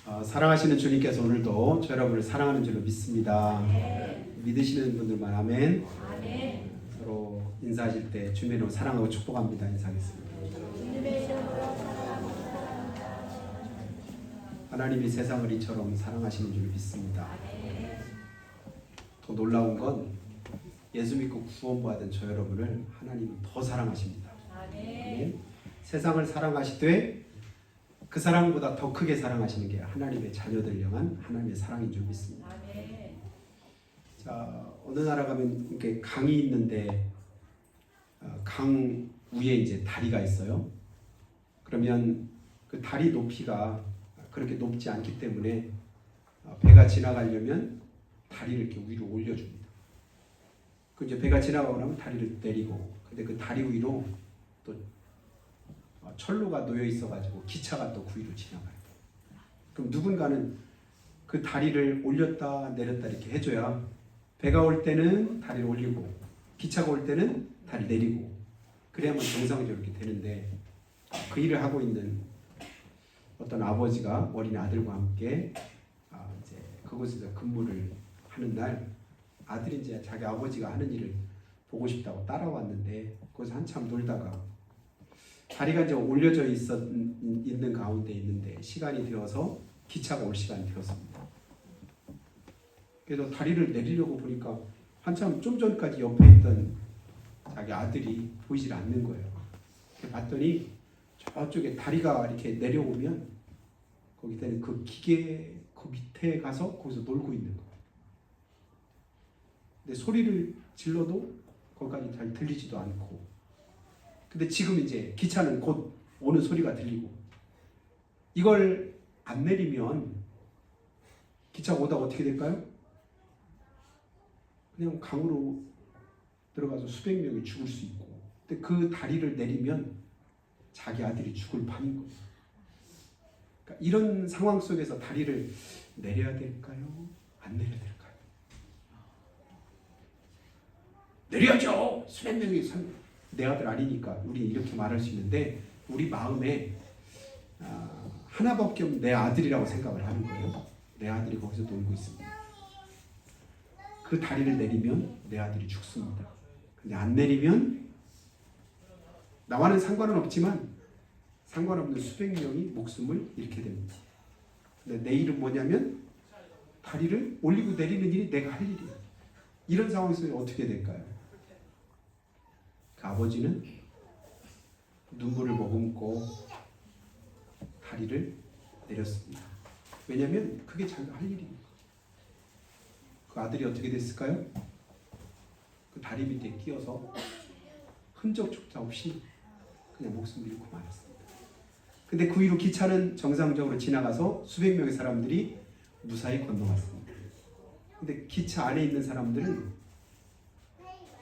사랑하시는 주님께서 오늘도 저 여러분을 사랑하는 줄로 믿습니다. 믿으시는 분들만 아멘. 서로 인사하실 때 주님으로 사랑하고 축복합니다. 인사하겠습니다. 하나님이 세상을 이처럼 사랑하시는 줄 믿습니다. 더 놀라운 건 예수 믿고 구원받은 저 여러분을 하나님은 더 사랑하십니다. 아멘. 세상을 사랑하시되 그 사랑보다 더 크게 사랑하시는 게 하나님의 자녀들 향한 하나님의 사랑인 줄 믿습니다. 자, 어느 나라 가면 이렇게 강이 있는데 강 위에 이제 다리가 있어요. 그러면 그 다리 높이가 그렇게 높지 않기 때문에 배가 지나가려면 다리를 이렇게 위로 올려줍니다. 그 이제 배가 지나가고 나면 다리를 내리고, 근데 그 다리 위로 또 철로가 놓여 있어가지고 기차가 또 그 위로 지나가요. 그럼 누군가는 그 다리를 올렸다 내렸다 이렇게 해줘야 배가 올 때는 다리를 올리고 기차가 올 때는 다리 내리고 그래야만 정상적으로 이렇게 되는데, 그 일을 하고 있는 어떤 아버지가 어린 아들과 함께 이제 그곳에서 근무를 하는 날, 아들이 이제 자기 아버지가 하는 일을 보고 싶다고 따라왔는데 거기서 한참 놀다가 다리가 이제 올려져 있는 가운데 있는데 시간이 되어서 기차가 올 시간이 되었습니다. 그래서 다리를 내리려고 보니까 한참 좀 전까지 옆에 있던 자기 아들이 보이질 않는 거예요. 봤더니 저쪽에 다리가 이렇게 내려오면 거기 되는 그 기계 그 밑에 가서 거기서 놀고 있는 거예요. 근데 소리를 질러도 거기까지 잘 들리지도 않고, 근데 지금 이제 기차는 곧 오는 소리가 들리고, 이걸 안 내리면 기차가 오다가 어떻게 될까요? 그냥 강으로 들어가서 수백 명이 죽을 수 있고, 근데 그 다리를 내리면 자기 아들이 죽을 판인 거예요. 그러니까 이런 상황 속에서 다리를 내려야 될까요? 안 내려야 될까요? 내려야죠. 수백 명이 내 아들 아니니까 우리 이렇게 말할 수 있는데, 우리 마음에 하나밖에 없는 내 아들이라고 생각을 하는 거예요. 내 아들이 거기서 놀고 있습니다. 그 다리를 내리면 내 아들이 죽습니다. 근데 안 내리면 나와는 상관은 없지만 상관없는 수백 명이 목숨을 잃게 됩니다. 근데 내 일은 뭐냐면 다리를 올리고 내리는 일이 내가 할 일이에요. 이런 상황에서 어떻게 될까요? 그 아버지는 눈물을 머금고 다리를 내렸습니다. 왜냐하면 그게 자기가 할 일이니까. 그 아들이 어떻게 됐을까요? 그 다리 밑에 끼어서 흔적조차 없이 그냥 목숨을 잃고 말았습니다. 근데 그 위로 기차는 정상적으로 지나가서 수백 명의 사람들이 무사히 건너갔습니다. 근데 기차 안에 있는 사람들은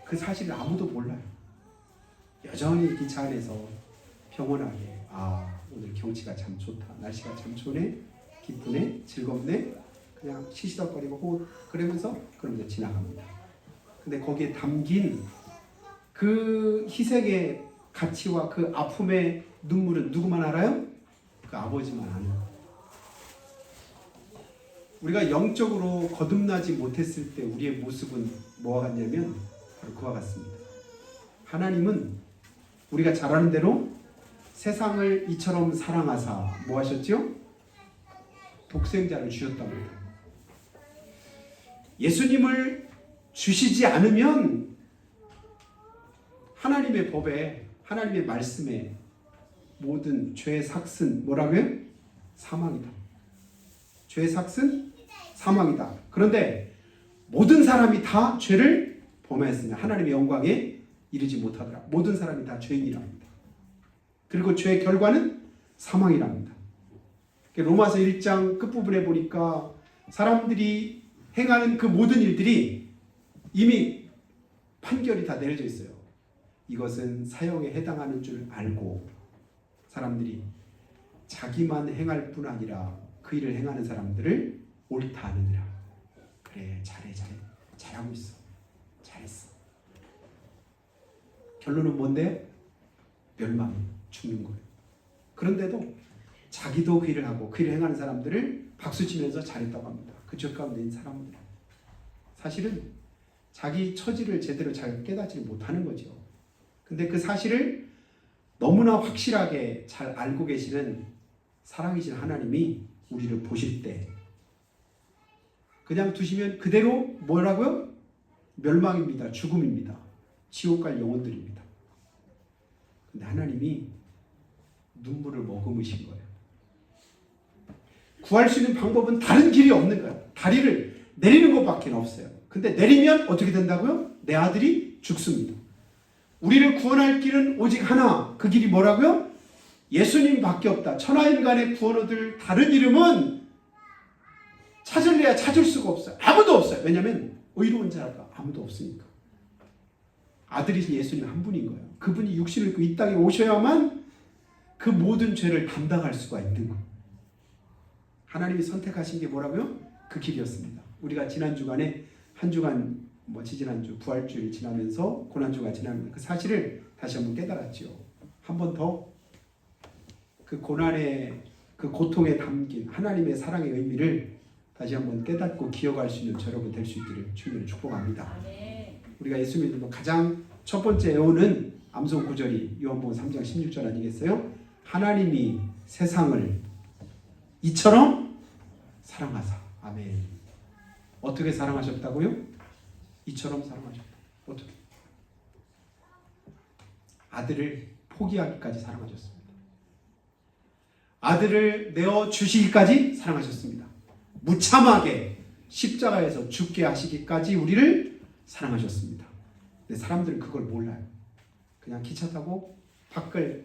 그 사실을 아무도 몰라요. 여전히 기차 안에서 평온하게, 오늘 경치가 참 좋다, 날씨가 참 좋네, 기쁘네, 즐겁네, 그냥 시시덕거리고 그러면서 그러면서 지나갑니다. 근데 거기에 담긴 그 희생의 가치와 그 아픔의 눈물은 누구만 알아요? 그 아버지만 아는 거예요. 우리가 영적으로 거듭나지 못했을 때 우리의 모습은 뭐와 같냐면 바로 그와 같습니다. 하나님은 우리가 잘 아는 대로 세상을 이처럼 사랑하사 뭐 하셨죠? 독생자를 주셨답니다. 예수님을 주시지 않으면 하나님의 법에, 하나님의 말씀에 모든 죄의 삭은 뭐라고요? 사망이다. 죄의 삭은 사망이다. 그런데 모든 사람이 다 죄를 범하였으며 하나님의 영광에 이르지 못하더라. 모든 사람이 다 죄인이랍니다. 그리고 죄의 결과는 사망이랍니다. 로마서 1장 끝부분에 보니까 사람들이 행하는 그 모든 일들이 이미 판결이 다 내려져 있어요. 이것은 사형에 해당하는 줄 알고 사람들이 자기만 행할 뿐 아니라 그 일을 행하는 사람들을 옳다 하느니라. 그래, 잘해, 잘하고 있어, 잘했어. 결론은 뭔데? 멸망, 죽는 거예요. 그런데도 자기도 그 일을 하고 그 일을 행하는 사람들을 박수 치면서 잘했다고 합니다. 그쪽 가운데 있는 사람들. 사실은 자기 처지를 제대로 잘 깨닫지 못하는 거죠. 근데 그 사실을 너무나 확실하게 잘 알고 계시는 사랑이신 하나님이 우리를 보실 때 그냥 두시면 그대로 뭐라고요? 멸망입니다. 죽음입니다. 지옥 갈 영혼들입니다. 근데 하나님이 눈물을 머금으신 거예요. 구할 수 있는 방법은 다른 길이 없는 거예요. 다리를 내리는 것밖에 없어요. 근데 내리면 어떻게 된다고요? 내 아들이 죽습니다. 우리를 구원할 길은 오직 하나. 그 길이 뭐라고요? 예수님밖에 없다. 천하인간의 구원 얻을 다른 이름은 찾을래야 찾을 수가 없어요. 아무도 없어요. 왜냐하면 의로운 자가 아무도 없으니까. 아들이신 예수님 한 분인 거예요. 그분이 육신을 입고 이 땅에 오셔야만 그 모든 죄를 담당할 수가 있는 거예요. 하나님이 선택하신 게 뭐라고요? 그 길이었습니다. 우리가 지난 주간에 한 주간 지지난주 부활주일 지나면서 고난주가 지나면서 그 사실을 다시 한번 깨달았죠. 한 번 더 그 고난의 그 고통에 담긴 하나님의 사랑의 의미를 다시 한번 깨닫고 기억할 수 있는 여러분 될 수 있기를 주님을 축복합니다. 우리가 예수 믿는 가장 첫 번째 애호는 암송 구절이 요한복음 3장 16절 아니겠어요? 하나님이 세상을 이처럼 사랑하사. 아멘. 어떻게 사랑하셨다고요? 이처럼 사랑하셨다. 어떻게? 아들을 포기하기까지 사랑하셨습니다. 아들을 내어 주시기까지 사랑하셨습니다. 무참하게 십자가에서 죽게 하시기까지 우리를 사랑하셨습니다. 근데 사람들은 그걸 몰라요. 그냥 기차 타고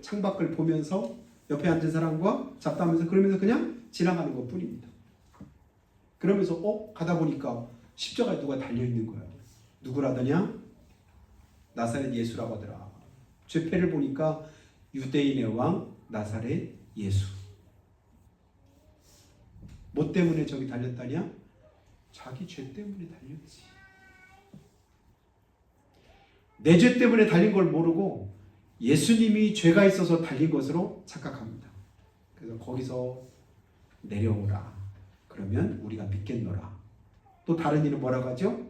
창밖을 보면서 옆에 앉은 사람과 잡담하면서 그러면서 그냥 지나가는 것 뿐입니다. 그러면서 가다 보니까 십자가에 누가 달려있는 거예요. 누구라더냐? 나사렛 예수라고 하더라. 죄패를 보니까 유대인의 왕 나사렛 예수. 뭐 때문에 저기 달렸다냐? 자기 죄 때문에 달렸지. 내 죄 때문에 달린 걸 모르고 예수님이 죄가 있어서 달린 것으로 착각합니다. 그래서 거기서 내려오라. 그러면 우리가 믿겠노라. 또 다른 이는 뭐라고 하죠?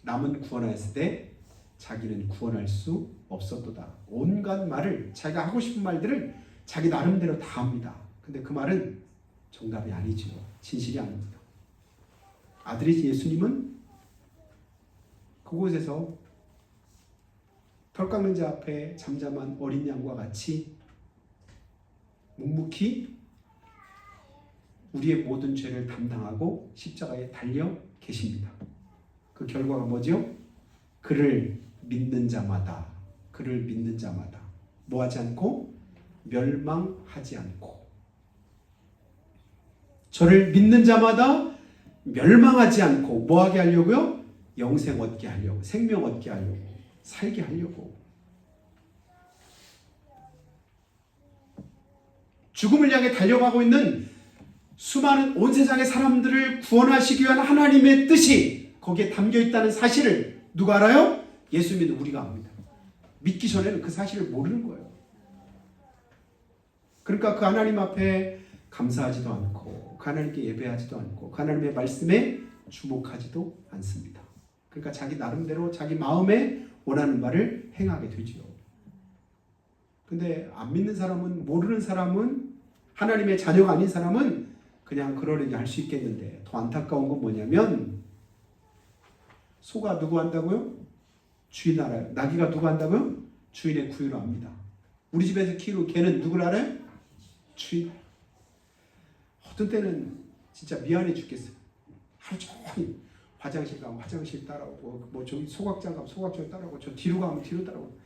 남은 구원하였을 때 자기는 구원할 수 없었도다. 온갖 말을 자기가 하고 싶은 말들을 자기 나름대로 다 합니다. 근데 그 말은 정답이 아니죠. 진실이 아닙니다. 아들이신 예수님은 그곳에서 털 깎는 자 앞에 잠잠한 어린 양과 같이 묵묵히 우리의 모든 죄를 담당하고 십자가에 달려 계십니다. 그 결과가 뭐죠? 그를 믿는 자마다 뭐하지 않고 멸망하지 않고 저를 믿는 자마다 멸망하지 않고 뭐하게 하려고요? 영생 얻게 하려고, 생명 얻게 하려고, 살게 하려고. 죽음을 향해 달려가고 있는 수많은 온 세상의 사람들을 구원하시기 위한 하나님의 뜻이 거기에 담겨 있다는 사실을 누가 알아요? 예수 믿는 우리가 압니다. 믿기 전에는 그 사실을 모르는 거예요. 그러니까 그 하나님 앞에 감사하지도 않고 그 하나님께 예배하지도 않고 그 하나님의 말씀에 주목하지도 않습니다. 그러니까 자기 나름대로 자기 마음에 원하는 바를 행하게 되죠. 근데 안 믿는 사람은, 모르는 사람은, 하나님의 자녀가 아닌 사람은 그냥 그러려니 할 수 있겠는데 더 안타까운 건 뭐냐면 소가 누구 한다고요? 주인 알아요. 나귀가 누구 한다고요? 주인의 구유를 압니다. 우리 집에서 키우는 개는 누굴 알아요? 주인. 어떤 때는 진짜 미안해 죽겠어요. 하루 종일 화장실 가면 화장실 따라오고 뭐 저기 소각장 가면 소각장 따라오고 저 뒤로 가면 뒤로 따라오고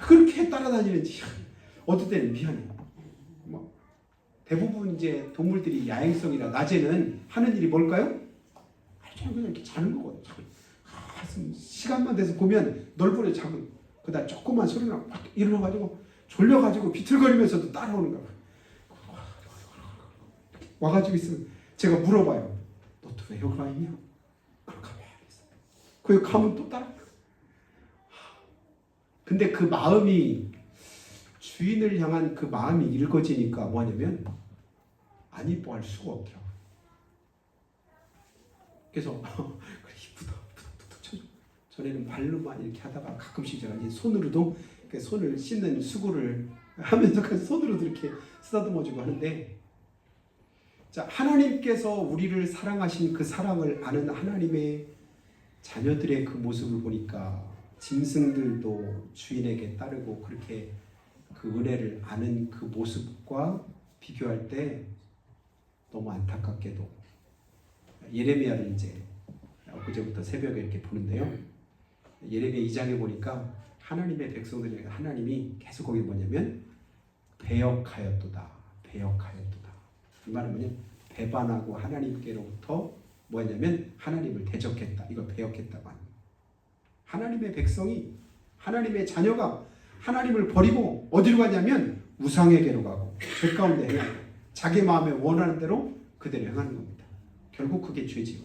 그렇게 따라다니는지 어떤 때는 미안해. 뭐 대부분 이제 동물들이 야행성이라 낮에는 하는 일이 뭘까요? 하루 종일 그냥 이렇게 자는 거거든요. 시간만 돼서 보면 널브러져 자고 그다음 조그만 소리가 막 일어나가지고 졸려가지고 비틀거리면서도 따라오는 거야. 와가지고 있으면 제가 물어봐요. 너 또 왜 여기 와 있냐? 그럼 가만히 있어. 거기 가면 또 따라. 근데 그 마음이 주인을 향한 그 마음이 읽어지니까 뭐냐면 안 이뻐할 수가 없죠. 그래서 그래 부덕부덕 쳐줘. 전에는 발로만 이렇게 하다가 가끔씩 제가 이제 손으로도 손을 씻는 수고를 하면서 손으로도 이렇게 쓰다듬어주고 하는데, 자, 하나님께서 우리를 사랑하신 그 사랑을 아는 하나님의 자녀들의 그 모습을 보니까 짐승들도 주인에게 따르고 그렇게 그 은혜를 아는 그 모습과 비교할 때 너무 안타깝게도 예레미야를 이제 엊그제부터 새벽에 이렇게 보는데요. 예레미야 2장에 보니까 하나님의 백성들에게 하나님이 계속 거기 뭐냐면 배역하였도다. 배역하였도다. 이 말은 뭐냐? 배반하고 하나님께로부터 뭐냐면 하나님을 대적했다. 이걸 배역했다고 합니다. 하나님의 백성이, 하나님의 자녀가 하나님을 버리고 어디로 가냐면 우상에게로 가고 죄 가운데 행하고 자기 마음에 원하는 대로 그대로 행하는 겁니다. 결국 그게 죄지요.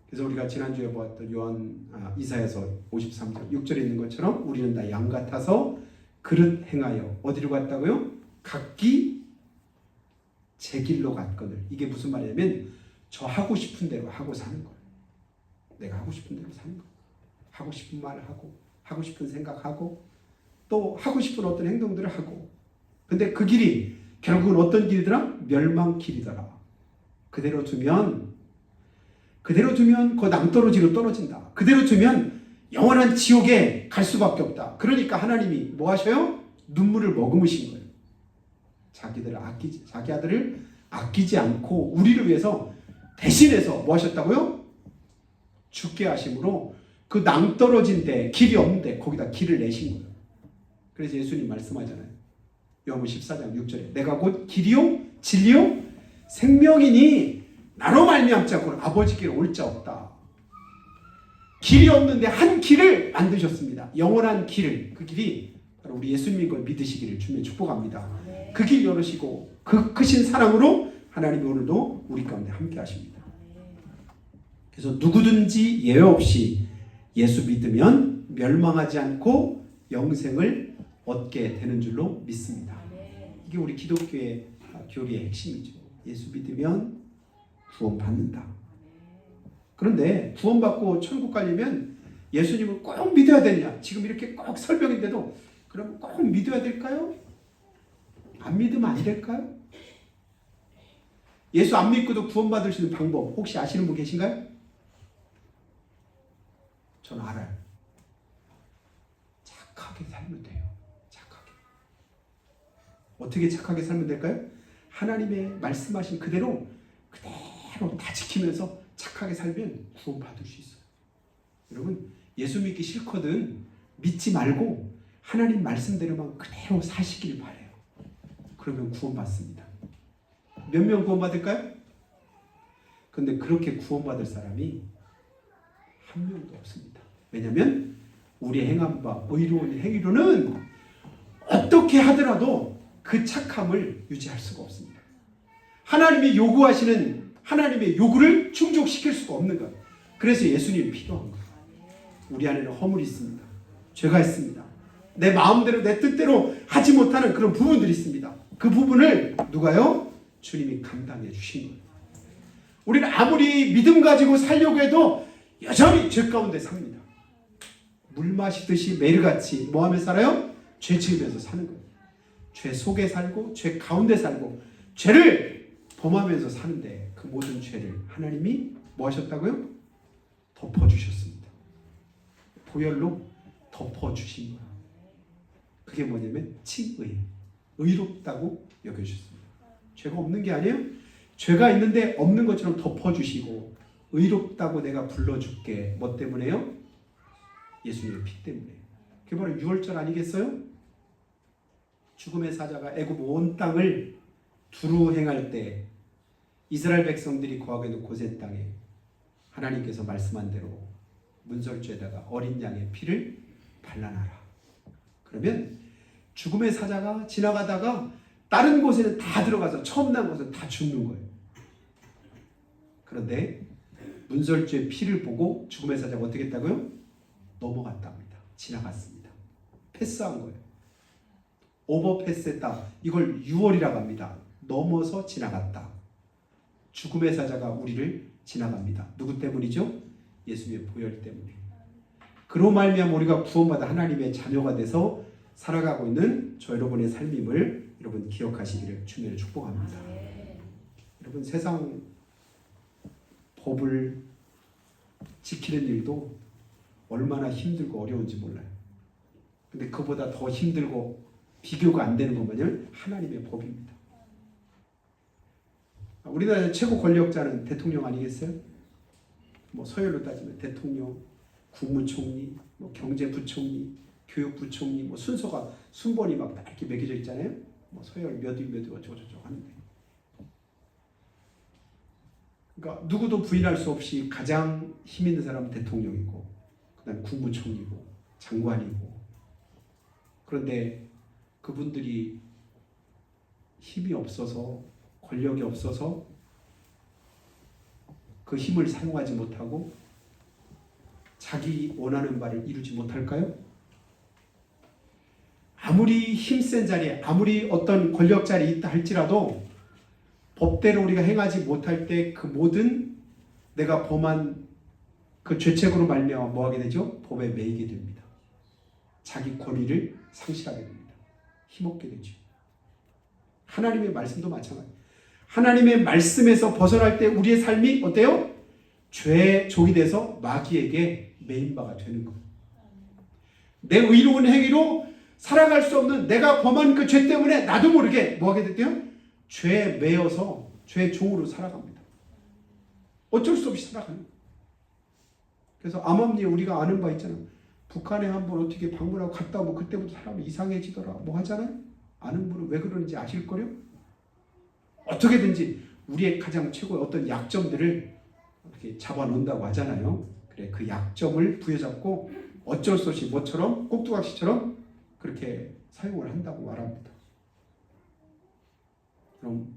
그래서 우리가 지난주에 보았던 이사야서 53장 6절에 있는 것처럼 우리는 다 양 같아서 그릇 행하여 어디로 갔다고요? 각기 제 길로 갔거늘. 이게 무슨 말이냐면 저 하고 싶은 대로 하고 사는 거예요. 내가 하고 싶은 대로 사는 거예요. 하고 싶은 말을 하고 하고 싶은 생각하고 또 하고 싶은 어떤 행동들을 하고. 근데 그 길이 결국은 어떤 길이더라? 멸망길이더라. 그대로 두면 그 낭떠러지로 떨어진다. 그대로 두면 영원한 지옥에 갈 수밖에 없다. 그러니까 하나님이 뭐 하셔요? 눈물을 머금으신 거예요. 자기 아들을 아끼지 않고 우리를 위해서 대신해서 뭐 하셨다고요? 죽게 하심으로 그 낭떠러진 데, 길이 없는데 거기다 길을 내신 거예요. 그래서 예수님 말씀하잖아요. 요한복음 14장 6절에 내가 곧 길이요 진리요 생명이니 나로 말미암지 않고는 아버지께로 올 자 없다. 길이 없는데 한 길을 만드셨습니다. 영원한 길을. 그 길이 바로 우리 예수님인 걸 믿으시기를 주님 축복합니다. 그 길 열으시고 그 크신 사랑으로 하나님이 오늘도 우리 가운데 함께 하십니다. 그래서 누구든지 예외 없이 예수 믿으면 멸망하지 않고 영생을 얻게 되는 줄로 믿습니다. 이게 우리 기독교의 교리의 핵심이죠. 예수 믿으면 구원받는다. 그런데 구원받고 천국 가려면 예수님을 꼭 믿어야 되느냐? 지금 이렇게 꼭 설명인데도 그럼 꼭 믿어야 될까요? 안 믿으면 안 될까요? 예수 안 믿고도 구원받을 수 있는 방법 혹시 아시는 분 계신가요? 저는 알아요. 착하게 살면 돼요. 착하게. 어떻게 착하게 살면 될까요? 하나님의 말씀하신 그대로 다 지키면서 착하게 살면 구원받을 수 있어요. 여러분, 예수 믿기 싫거든 믿지 말고 하나님 말씀대로만 그대로 사시길 바래요. 그러면 구원받습니다. 몇 명 구원받을까요? 근데 그렇게 구원받을 사람이 한 명도 없습니다. 왜냐하면 우리 행한 바 의로운 행위로는 어떻게 하더라도 그 착함을 유지할 수가 없습니다. 하나님이 요구하시는 하나님의 요구를 충족시킬 수가 없는 거예요. 그래서 예수님이 필요한 거예요. 우리 안에는 허물이 있습니다. 죄가 있습니다. 내 마음대로 내 뜻대로 하지 못하는 그런 부분들이 있습니다. 그 부분을 누가요? 주님이 감당해 주신 거예요. 우리는 아무리 믿음 가지고 살려고 해도 여전히 죄 가운데 삽니다. 물 마시듯이 매일같이 뭐 하며 살아요? 죄 지으면서 사는 거예요. 죄 속에 살고 죄 가운데 살고 죄를 범하면서 사는데 그 모든 죄를 하나님이 뭐 하셨다고요? 덮어주셨습니다. 보혈로 덮어주신 거예요. 그게 뭐냐면 칭의, 의롭다고 여겨주셨습니다. 죄가 없는 게 아니에요. 죄가 있는데 없는 것처럼 덮어주시고 의롭다고 내가 불러줄게. 뭐 때문에요? 예수님의 피 때문에. 그게 바로 유월절 아니겠어요? 죽음의 사자가 애굽 온 땅을 두루 행할 때 이스라엘 백성들이 거하게 있는 고센 땅에 하나님께서 말씀한 대로 문설주에다가 어린 양의 피를 발라놔라. 그러면 죽음의 사자가 지나가다가 다른 곳에는 다 들어가서 처음 난 곳은 다 죽는 거예요. 그런데 문설주의 피를 보고 죽음의 사자가 어떻게 했다고요? 넘어갔답니다. 지나갔습니다. 패스한 거예요. 오버패스했다. 이걸 유월이라고 합니다. 넘어서 지나갔다. 죽음의 사자가 우리를 지나갑니다. 누구 때문이죠? 예수님의 보혈 때문에. 그로 말미암아 우리가 구원받아 하나님의 자녀가 돼서 살아가고 있는 저 여러분의 삶임을 여러분 기억하시기를 주님을 축복합니다. 여러분 세상 법을 지키는 일도 얼마나 힘들고 어려운지 몰라요. 근데 그보다 더 힘들고 비교가 안 되는 건 뭐냐면 하나님의 법입니다. 우리나라 최고 권력자는 대통령 아니겠어요? 뭐 서열로 따지면 대통령, 국무총리, 뭐 경제부총리, 교육부총리, 뭐 순서가 순번이 막 이렇게 매겨져 있잖아요. 뭐 서열 몇 위 어쩌고저쩌고 하는데. 그러니까 누구도 부인할 수 없이 가장 힘 있는 사람은 대통령이고, 그다음 국무총리고, 장관이고. 그런데 그분들이 힘이 없어서, 권력이 없어서 그 힘을 사용하지 못하고 자기 원하는 바를 이루지 못할까요? 아무리 힘센 자리에, 아무리 어떤 권력 자리에 있다 할지라도 법대로 우리가 행하지 못할 때 그 모든 내가 범한 그 죄책으로 말미암아 뭐하게 되죠? 법에 매이게 됩니다. 자기 권위를 상실하게 됩니다. 힘없게 되죠. 하나님의 말씀도 마찬가지예요. 하나님의 말씀에서 벗어날 때 우리의 삶이 어때요? 죄의 종이 돼서 마귀에게 매인 바가 되는 거예요. 내 의로운 행위로 살아갈 수 없는 내가 범한 그 죄 때문에 나도 모르게 뭐하게 됐대요? 죄에 매여서 죄의 종으로 살아갑니다. 어쩔 수 없이 살아가는 거예요. 그래서 암암리에 우리가 아는 바 있잖아요. 북한에 한번 어떻게 방문하고 갔다 오면 그때부터 사람이 이상해지더라 뭐 하잖아요. 아는 분은 왜 그러는지 아실걸요? 어떻게든지 우리의 가장 최고의 어떤 약점들을 이렇게 잡아놓는다고 하잖아요. 그래, 그 약점을 부여잡고 어쩔 수 없이 뭐처럼 꼭두각시처럼 그렇게 사용을 한다고 말합니다. 그럼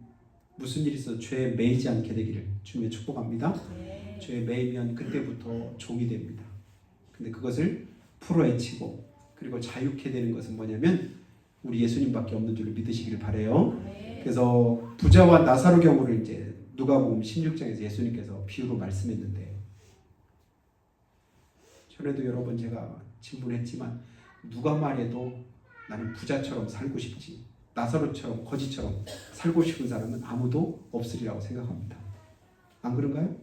무슨 일이 있어도 죄에 매이지 않게 되기를 주님의 축복합니다. 죄에 매이면 그때부터 종이 됩니다. 근데 그것을 풀어헤치고 그리고 자유케 되는 것은 뭐냐면 우리 예수님밖에 없는 줄을 믿으시기를 바라요. 그래서 부자와 나사로 경우를 이제 누가복음 16장에서 예수님께서 비유로 말씀했는데, 전에도 여러 번 제가 질문했지만 누가 말해도 나는 부자처럼 살고 싶지, 나사로처럼 거지처럼 살고 싶은 사람은 아무도 없으리라고 생각합니다. 안 그런가요?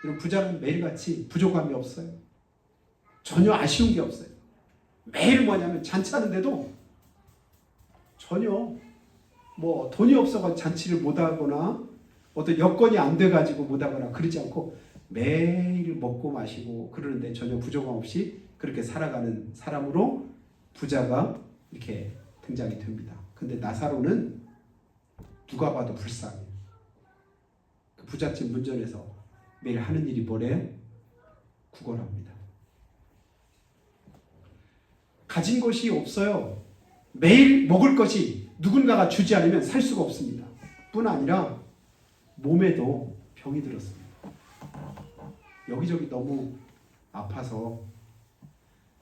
이런 부자는 매일같이 부족함이 없어요. 전혀 아쉬운 게 없어요. 매일 뭐냐면 잔치하는데도 전혀 뭐 돈이 없어서 잔치를 못하거나 어떤 여건이 안 돼가지고 못하거나 그러지 않고 매일 먹고 마시고 그러는데 전혀 부족함 없이 그렇게 살아가는 사람으로 부자가 이렇게 등장이 됩니다. 근데 나사로는 누가 봐도 불쌍해요. 그 부잣집 문전에서 매일 하는 일이 뭐래요? 구걸합니다. 가진 것이 없어요. 매일 먹을 것이 누군가가 주지 않으면 살 수가 없습니다. 뿐 아니라 몸에도 병이 들었습니다. 여기저기 너무 아파서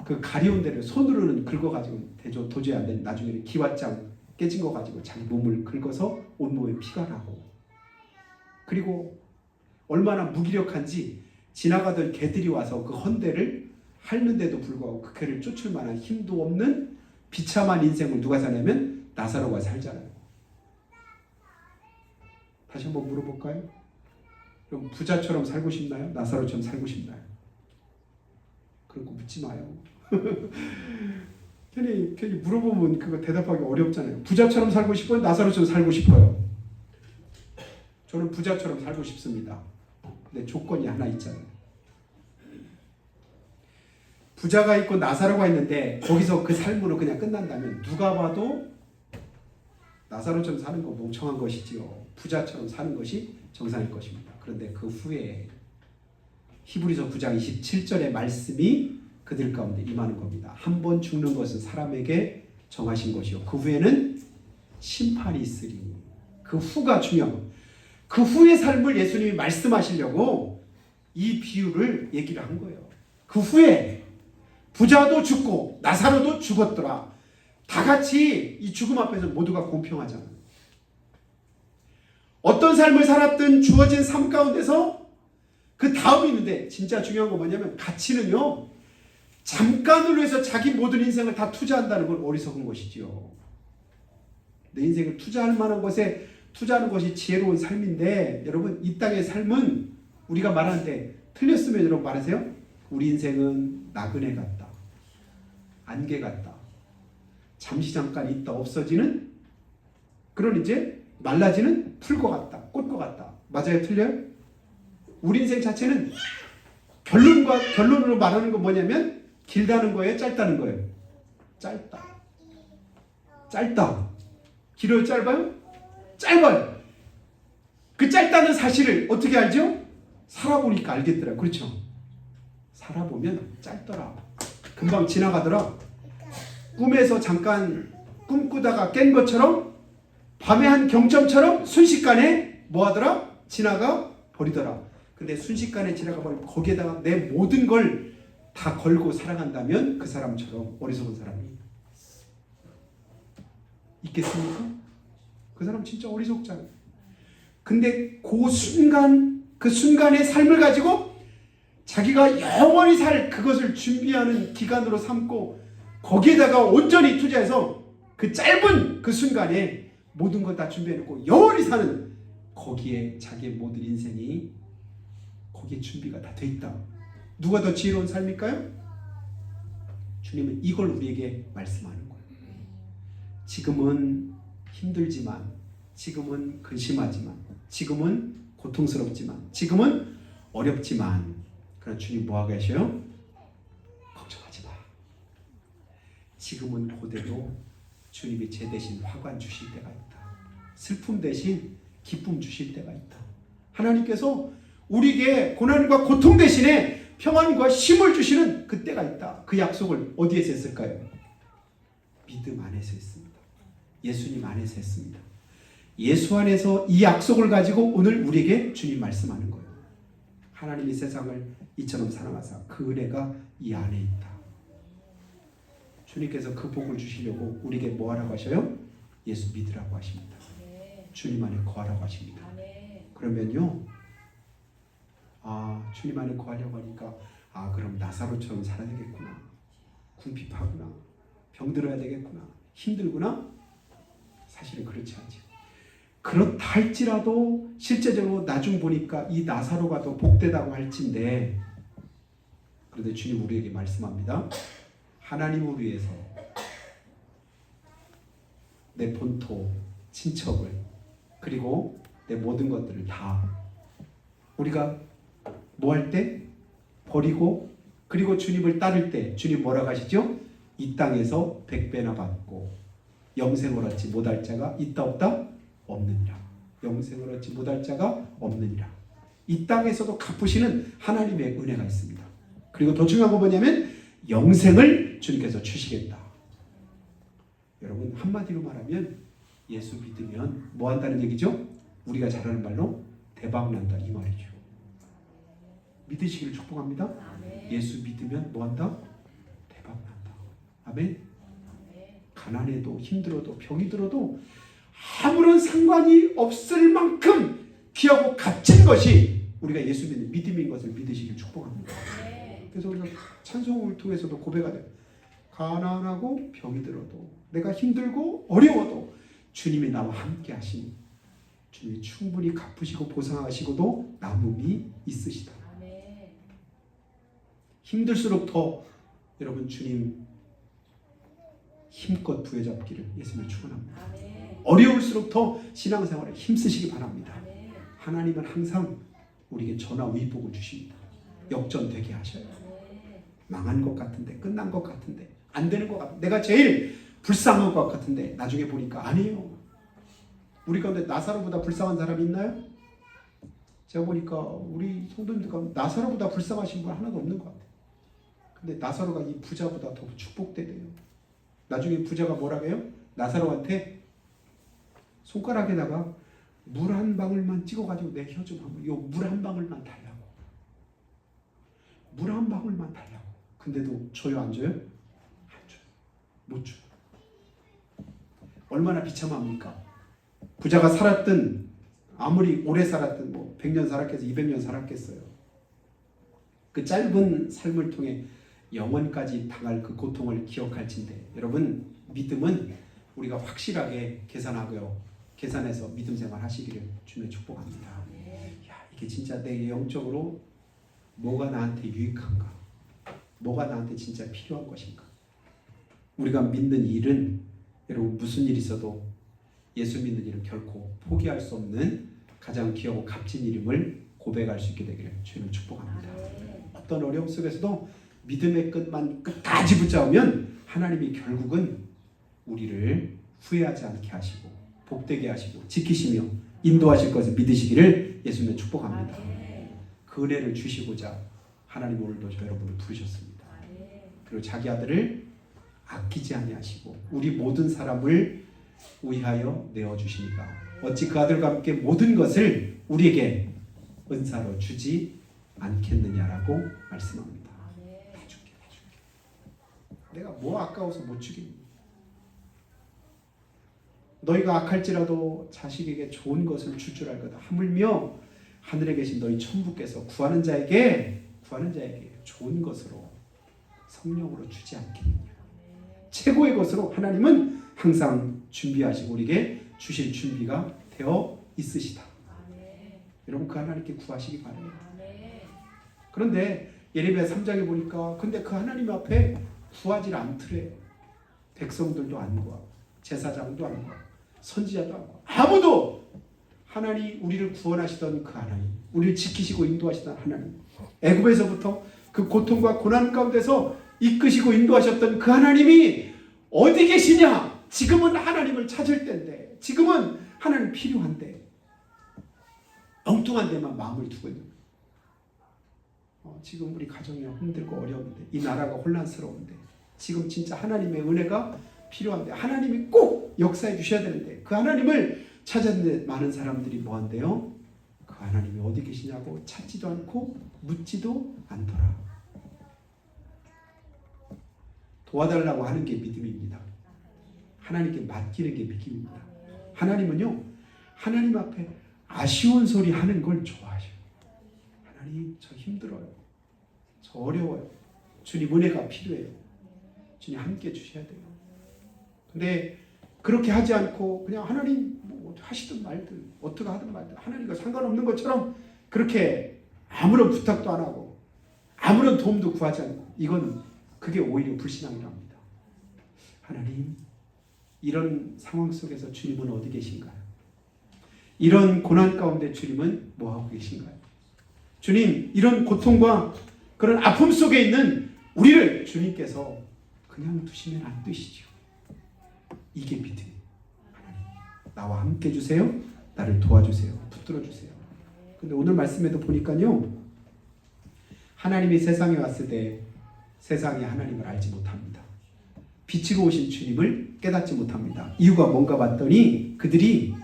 그 가려운 데를 손으로는 긁어가지고 도저히 안 되는, 나중에는 기왓장 깨진 거 가지고 자기 몸을 긁어서 온몸에 피가 나고, 그리고 얼마나 무기력한지 지나가던 개들이 와서 그 헌데를 핥는데도 불구하고 그 개를 쫓을 만한 힘도 없는 비참한 인생을 누가 사냐면 나사로가 살잖아요. 다시 한번 물어볼까요? 그럼 부자처럼 살고 싶나요? 나사로처럼 살고 싶나요? 그런 거 묻지 마요. 괜히 물어보면 그거 대답하기 어렵잖아요. 부자처럼 살고 싶어요? 나사로처럼 살고 싶어요? 저는 부자처럼 살고 싶습니다. 근데 조건이 하나 있잖아요. 부자가 있고 나사로가 있는데 거기서 그 삶으로 그냥 끝난다면 누가 봐도 나사로처럼 사는 거 멍청한 것이지요. 부자처럼 사는 것이 정상일 것입니다. 그런데 그 후에 히브리서 9장 27절의 말씀이 그들 가운데 임하는 겁니다. 한 번 죽는 것은 사람에게 정하신 것이요, 그 후에는 심판이 있으리. 그 후가 중요한 겁니다. 그 후의 삶을 예수님이 말씀하시려고 이 비유를 얘기를 한 거예요. 그 후에 부자도 죽고 나사로도 죽었더라. 다 같이 이 죽음 앞에서 모두가 공평하잖아요. 어떤 삶을 살았든 주어진 삶 가운데서 그 다음이 있는데 진짜 중요한 건 뭐냐면 가치는요. 잠깐을 위해서 자기 모든 인생을 다 투자한다는 건 어리석은 것이지요. 내 인생을 투자할 만한 것에 투자하는 것이 지혜로운 삶인데 여러분 이 땅의 삶은 우리가 말하는데 틀렸으면 여러분 말하세요. 우리 인생은 나그네 같다. 안개 같다. 잠시 잠깐 있다 없어지는 그런 이제 말라지는 풀과 같다. 꽃과 같다. 맞아요? 틀려요? 우리 인생 자체는 결론으로 말하는 건 뭐냐면 길다는 거예요? 짧다는 거예요? 짧다. 짧다. 길어요? 짧아요? 짧아요. 그 짧다는 사실을 어떻게 알죠? 살아보니까 알겠더라. 그렇죠? 살아보면 짧더라. 금방 지나가더라. 꿈에서 잠깐 꿈꾸다가 깬 것처럼 밤의 한 경점처럼 순식간에 뭐하더라? 지나가 버리더라. 근데 순식간에 지나가 버리면 거기에다가 내 모든 걸 다 걸고 살아간다면 그 사람처럼 어리석은 사람이 있겠습니까? 그 사람 진짜 어리석잖아요. 근데 그 순간의 삶을 가지고 자기가 영원히 살 그것을 준비하는 기간으로 삼고 거기에다가 온전히 투자해서 그 짧은 그 순간에 모든 것 다 준비해놓고 영원히 사는 거기에 자기의 모든 인생이 거기에 준비가 다 돼 있다. 누가 더 지혜로운 삶일까요? 주님은 이걸 우리에게 말씀하는 거예요. 지금은 힘들지만, 지금은 근심하지만, 지금은 고통스럽지만, 지금은 어렵지만, 그러나 주님 뭐하고 계셔요? 걱정하지 마. 지금은 고대도 주님이 제 대신 화관 주실 때가 있다. 슬픔 대신 기쁨 주실 때가 있다. 하나님께서 우리에게 고난과 고통 대신에 평안과 힘을 주시는 그때가 있다. 그 약속을 어디에서 했을까요? 믿음 안에서 했습니다. 예수님 안에서 했습니다. 예수 안에서 이 약속을 가지고 오늘 우리에게 주님 말씀하는 거예요. 하나님이 세상을 이처럼 사랑하사 그 은혜가 이 안에 있다. 주님께서 그 복을 주시려고 우리에게 뭐 하라고 하셔요? 예수 믿으라고 하십니다. 주님 안에 거하라고 하십니다. 그러면요, 주님 안에 거하려고 하니까 그럼 나사로처럼 살아야 되겠구나. 궁핍하구나. 병들어야 되겠구나. 힘들구나. 사실은 그렇지 않죠. 그렇다 할지라도 실제적으로 나중 보니까 이 나사로가 더 복되다고 할진데, 그런데 주님 우리에게 말씀합니다. 하나님을 위해서 내 본토, 친척을 그리고 내 모든 것들을 다 우리가 뭐 할 때? 버리고 그리고 주님을 따를 때 주님 뭐라고 하시죠? 이 땅에서 100배나 받고 영생을 얻지 못할 자가 있다 없다? 없느니라. 영생을 얻지 못할 자가 없느니라. 이 땅에서도 갚으시는 하나님의 은혜가 있습니다. 그리고 더 중요한 건 뭐냐면 영생을 주님께서 주시겠다. 여러분 한마디로 말하면 예수 믿으면 뭐 한다는 얘기죠? 우리가 잘하는 말로 대박 난다 이 말이죠. 믿으시기를 축복합니다. 아멘. 예수 믿으면 뭐 한다? 대박 난다. 아멘. 가난해도 힘들어도 병이 들어도 아무런 상관이 없을 만큼 귀하고 값진 것이 우리가 예수 믿는 믿음인 것을 믿으시길 축복합니다. 그래서 우리가 찬송을 통해서도 고백가 돼요. 가난하고 병이 들어도 내가 힘들고 어려워도 주님이 나와 함께 하시니 주님이 충분히 갚으시고 보상하시고도 남음이 있으시다. 힘들수록 더 여러분 주님 힘껏 부여잡기를 예수님을 축원합니다. 어려울수록 더 신앙생활에 힘쓰시기 바랍니다. 하나님은 항상 우리에게 전화위복을 주십니다. 역전되게 하셔요. 망한 것 같은데, 끝난 것 같은데, 안 되는 것 같은데, 내가 제일 불쌍한 것 같은데 나중에 보니까 아니에요. 우리 가운데 나사로보다 불쌍한 사람이 있나요? 제가 보니까 우리 성도님들 가운데 나사로보다 불쌍하신 분 하나도 없는 것 같아요. 근데 나사로가 이 부자보다 더 축복되대요. 나중에 부자가 뭐라고 해요? 나사로한테 손가락에다가 물 한 방울만 찍어가지고 내 혀 좀 하면 요 물 한 방울만 달라고. 물 한 방울만 달라고. 근데도 줘요 안 줘요? 안 줘요. 못 줘요. 얼마나 비참합니까? 부자가 살았든 아무리 오래 살았든 뭐 100년 살았겠어 200년 살았겠어요. 그 짧은 삶을 통해 영원까지 당할 그 고통을 기억할진대. 여러분 믿음은 우리가 확실하게 계산해서 믿음 생활 하시기를 주님 축복합니다. 야, 이게 진짜 내 영적으로 뭐가 나한테 유익한가? 뭐가 나한테 진짜 필요한 것인가? 우리가 믿는 일은 여러분 무슨 일이 있어도 예수 믿는 일은 결코 포기할 수 없는 가장 귀하고 값진 이름을 고백할 수 있게 되기를 주님을 축복합니다. 어떤 어려움 속에서도 믿음의 끝만 끝까지 붙잡으면 하나님이 결국은 우리를 후회하지 않게 하시고 복되게 하시고 지키시며 인도하실 것을 믿으시기를 예수님을 축복합니다. 그 은혜를 주시고자 하나님 오늘도 저 여러분을 부르셨습니다. 그리고 자기 아들을 아끼지 아니하시고 우리 모든 사람을 위하여 내어주시니까 어찌 그 아들과 함께 모든 것을 우리에게 은사로 주지 않겠느냐라고 말씀합니다. 다 줄게. 내가 뭐 아까워서 못 주겠니? 너희가 악할지라도 자식에게 좋은 것을 줄 줄 알거든. 하물며 하늘에 계신 너희 천부께서 구하는 자에게 좋은 것으로 성령으로 주지 않겠느냐. 최고의 것으로 하나님은 항상 준비하시고 우리에게 주실 준비가 되어 있으시다. 여러분 그 하나님께 구하시기 바랍니다. 그런데 예레미야 3장에 보니까 근데 그 하나님 앞에 구하지 않더래. 백성들도 안 구하, 제사장도 안 구하, 선지자도 안 구하. 아무도 하나님 우리를 구원하시던 그 하나님, 우리를 지키시고 인도하시던 하나님, 애굽에서부터 그 고통과 고난 가운데서 이끄시고 인도하셨던 그 하나님이 어디 계시냐? 지금은 하나님을 찾을 때인데, 지금은 하나님 필요한데 엉뚱한 데만 마음을 두고 있는 거예요. 지금 우리 가정이 힘들고 어려운데, 이 나라가 혼란스러운데, 지금 진짜 하나님의 은혜가 필요한데, 하나님이 꼭 역사해 주셔야 되는데 그 하나님을 찾았는데 많은 사람들이 뭐한대요? 그 하나님이 어디 계시냐고 찾지도 않고 묻지도 않더라. 도와달라고 하는 게 믿음입니다. 하나님께 맡기는 게 믿음입니다. 하나님은요, 하나님 앞에 아쉬운 소리 하는 걸 좋아하셔요. 하나님 저 힘들어요. 저 어려워요. 주님 은혜가 필요해요. 주님 함께 주셔야 돼요. 근데 그렇게 하지 않고 그냥 하나님 뭐 하시든 말든 어떻게 하든 말든 하나님과 상관없는 것처럼 그렇게 아무런 부탁도 안 하고 아무런 도움도 구하지 않고, 그게 오히려 불신앙이랍니다. 하나님, 이런 상황 속에서 주님은 어디 계신가요? 이런 고난 가운데 주님은 뭐하고 계신가요? 주님, 이런 고통과 그런 아픔 속에 있는 우리를 주님께서 그냥 두시면 안 되시죠. 이게 믿음이에요. 하나님, 나와 함께 해주세요. 나를 도와주세요. 붙들어주세요. 근데 오늘 말씀에도 보니까요, 하나님이 세상에 왔을 때 세상이 하나님을 알지 못합니다. 빛으로 오신 주님을 깨닫지 못합니다. 이유가 뭔가 봤더니 그들이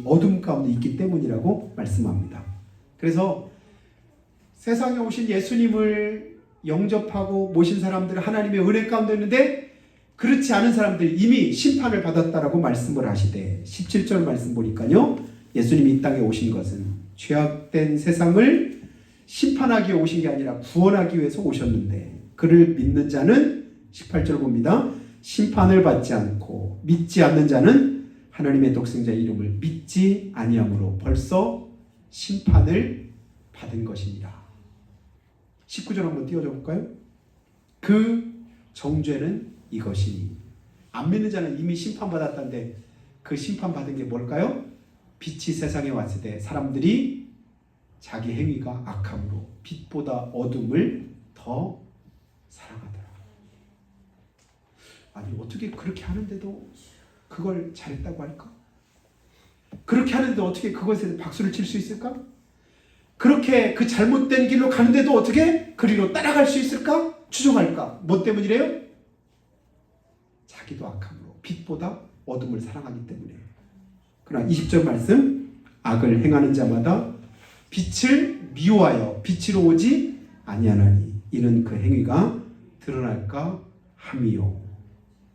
어둠 가운데 있기 때문이라고 말씀합니다. 그래서 세상에 오신 예수님을 영접하고 모신 사람들은 하나님의 은혜 가운데 있는데, 그렇지 않은 사람들 이미 심판을 받았다라고 말씀을 하시되, 17절 말씀 보니까요, 예수님이 이 땅에 오신 것은 죄악된 세상을 심판하기 위해 오신 게 아니라 구원하기 위해서 오셨는데, 그를 믿는 자는 18절 봅니다. 심판을 받지 않고 믿지 않는 자는 하나님의 독생자의 이름을 믿지 아니함으로 벌써 심판을 받은 것이니라. 19절 한번 띄워줘 볼까요? 그 정죄는 이것이니. 안 믿는 자는 이미 심판받았다는데 그 심판받은 게 뭘까요? 빛이 세상에 왔을 때 사람들이 자기 행위가 악함으로 빛보다 어둠을 더 사랑하더라. 아니, 어떻게 그렇게 하는데도 그걸 잘했다고 할까? 그렇게 하는데 어떻게 그것에 박수를 칠 수 있을까? 그렇게 그 잘못된 길로 가는데도 어떻게 그리로 따라갈 수 있을까? 추종할까? 뭐 때문이래요? 자기도 악함으로 빛보다 어둠을 사랑하기 때문에. 그러나 20절 말씀, 악을 행하는 자마다 빛을 미워하여 빛으로 오지 아니하나니 이는 그 행위가 드러날까 함이요.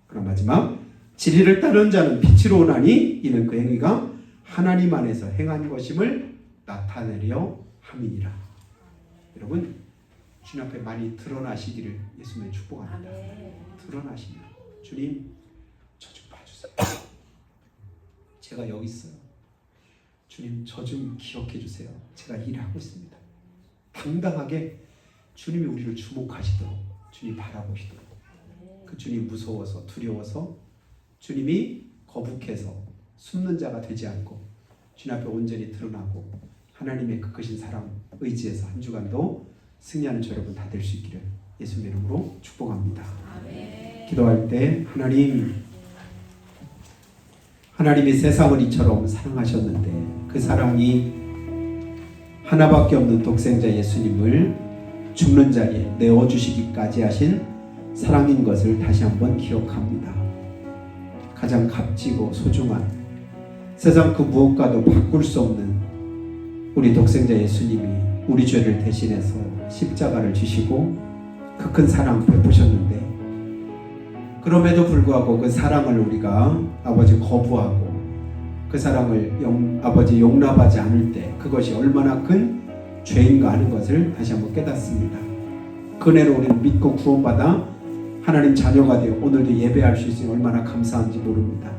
그럼 마지막, 진리를 따르는 자는 빛으로 오나니 이는 그 행위가 하나님 안에서 행한 것임을 나타내려 함이니라. 여러분 주님 앞에 많이 드러나시기를 예수님의 축복합니다. 드러나시면 주님 저 좀 봐주세요. 제가 여기 있어요. 주님 저 좀 기억해 주세요. 제가 일을 하고 있습니다. 당당하게 주님이 우리를 주목하시도록 주님 바라보시도록 그 주님 무서워서 두려워서 주님이 거북해서 숨는 자가 되지 않고 주님 앞에 온전히 드러나고 하나님의 그 크신 사랑 의지해서 한 주간도 승리하는 저 여러분 다 될 수 있기를 예수님의 이름으로 축복합니다. 기도할 때 하나님이 세상을 이처럼 사랑하셨는데 그 사랑이 하나밖에 없는 독생자 예수님을 죽는 자리에 내어주시기까지 하신 사랑인 것을 다시 한번 기억합니다. 가장 값지고 소중한 세상 그 무엇과도 바꿀 수 없는 우리 독생자 예수님이 우리 죄를 대신해서 십자가를 지시고 그 큰 사랑 베푸셨는데 그럼에도 불구하고 그 사랑을 우리가 아버지 거부하고 그 사랑을 아버지 용납하지 않을 때 그것이 얼마나 큰 죄인가 하는 것을 다시 한번 깨닫습니다. 그 은혜로 우리는 믿고 구원받아 하나님 자녀가 되어 오늘도 예배할 수 있으니 얼마나 감사한지 모릅니다.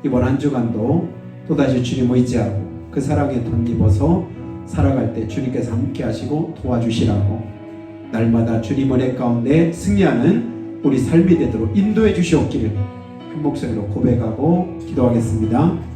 이번 한 주간도 또다시 주님 의지하고 그 사랑에 덧입어서 살아갈 때 주님께서 함께 하시고 도와주시라고 날마다 주님 은혜 가운데 승리하는 우리 삶이 되도록 인도해 주시옵기를 한 목소리로 고백하고 기도하겠습니다.